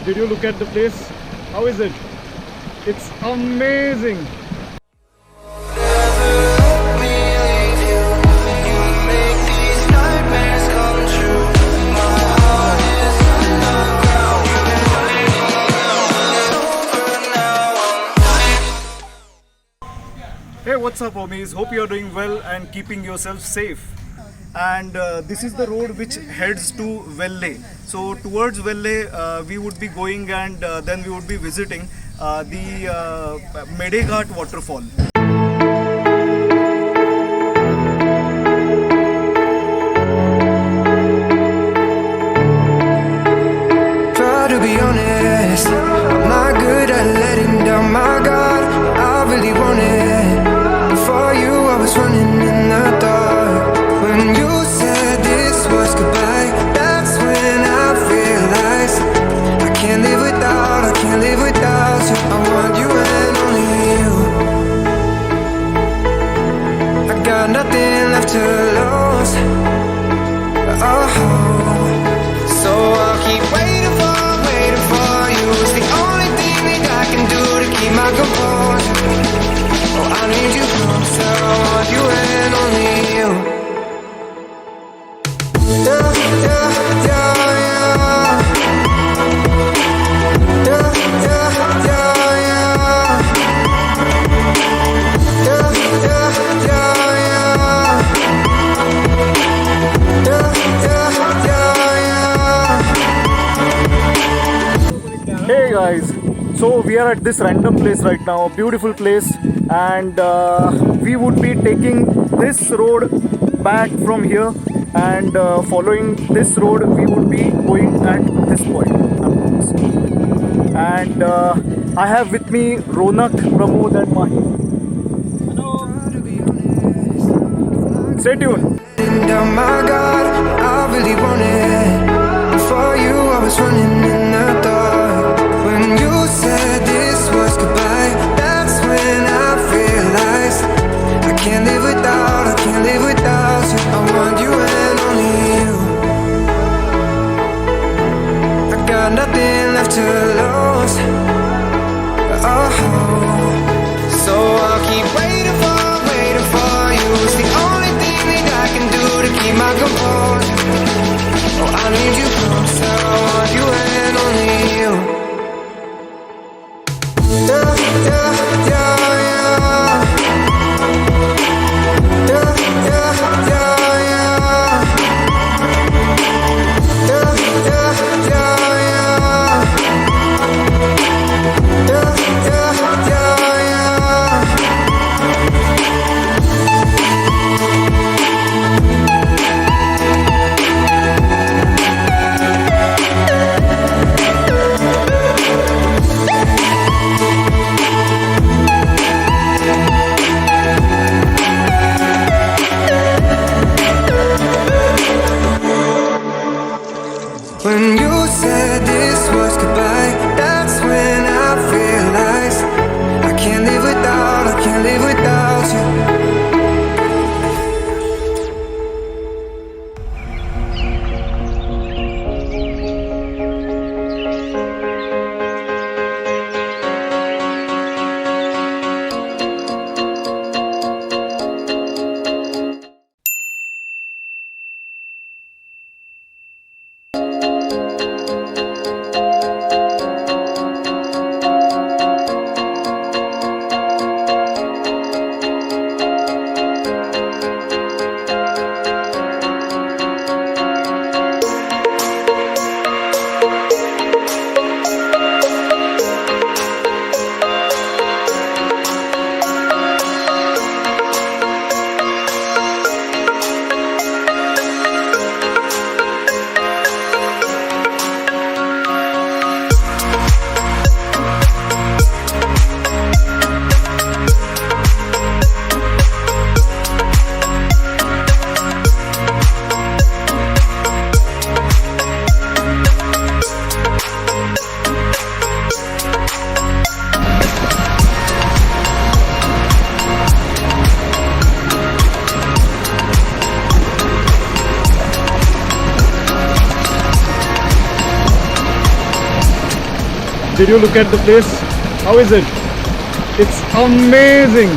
did you look at the place? How is it? It's amazing. Hey, what's up homies? Hope you are doing well and keeping yourself safe. And this is the road which heads to Velle. So towards Velle we would be going, and then we would be visiting the Madheghat Waterfall. Try to be honest, I'm not good at letting down my guard. I really want it. For you I was running in the dark. When you said this was goodbye, that's when I realized I can't live without you. I want you and only you. I got nothing left to lose. Oh, so I'll keep waiting for you. It's the only thing that I can do to keep my composure. Oh, I need you closer. I want you and only you. Yeah, yeah, yeah, yeah. Yeah, yeah, yeah, yeah. Yeah, yeah, yeah, yeah. Yeah, yeah, yeah. Hey guys, so we are at this random place right now, a beautiful place, and we would be taking this road back from here, and following this road we would be going at this point. And I have with me Ronak, Pramod and Mahi. Stay tuned. Oh my God, I really want it. For you I was running in the dark. When you said this was goodbye, that's when I realized I can't live without you. I want you and only you. I got nothing left to lose. Oh, so I'll keep waiting for you. It's the only thing that I can do to keep my composure. Oh, I need you closer. I want you and only you. Yeah, yeah, yeah, yeah. Yeah, yeah, yeah, yeah. Yeah, yeah, yeah, yeah. Yeah, yeah, yeah, yeah. Did you look at the place? How is it? It's amazing.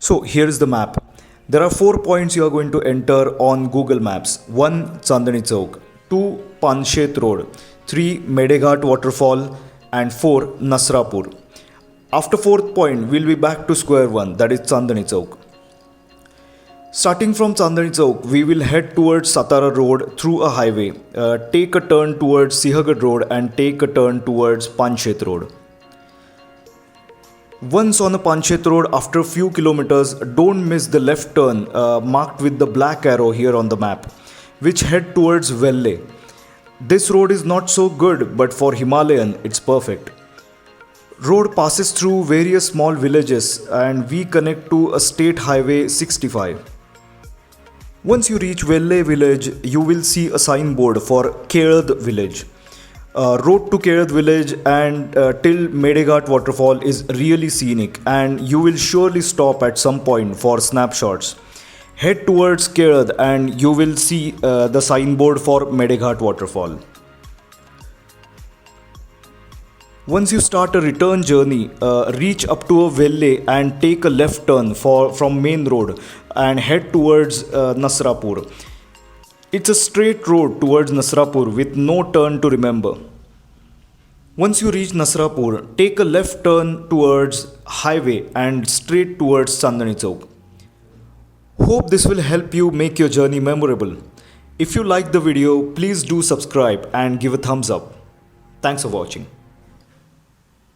So here is the map. There are 4 points you are going to enter on Google Maps. 1. Chandani Chowk, 2. Panshet Road, 3. Madheghat Waterfall, and 4. Nasrapur. After 4th point, we'll be back to square one, that is Chandani Chowk. Starting from Chandani Chowk, we will head towards Satara Road through a highway, take a turn towards Sihagad Road and take a turn towards Panshet Road. Once on the Panshet Road, after a few kilometers, don't miss the left turn marked with the black arrow here on the map, which head towards Velle. This road is not so good, but for Himalayan, it's perfect. Road passes through various small villages and we connect to a state highway 65. Once you reach Velle village, you will see a signboard for Kerad village. Road to Kerad village and till Madheghat Waterfall is really scenic and you will surely stop at some point for snapshots. Head towards Kerad and you will see the signboard for Madheghat Waterfall. Once you start a return journey, reach up to a Velle and take a left turn from main road and head towards Nasrapur. It's a straight road towards Nasrapur with no turn to remember. Once you reach Nasrapur, take a left turn towards highway and straight towards Chandani Chowk. Hope this will help you make your journey memorable. If you like the video, please do subscribe and give a thumbs up. Thanks for watching.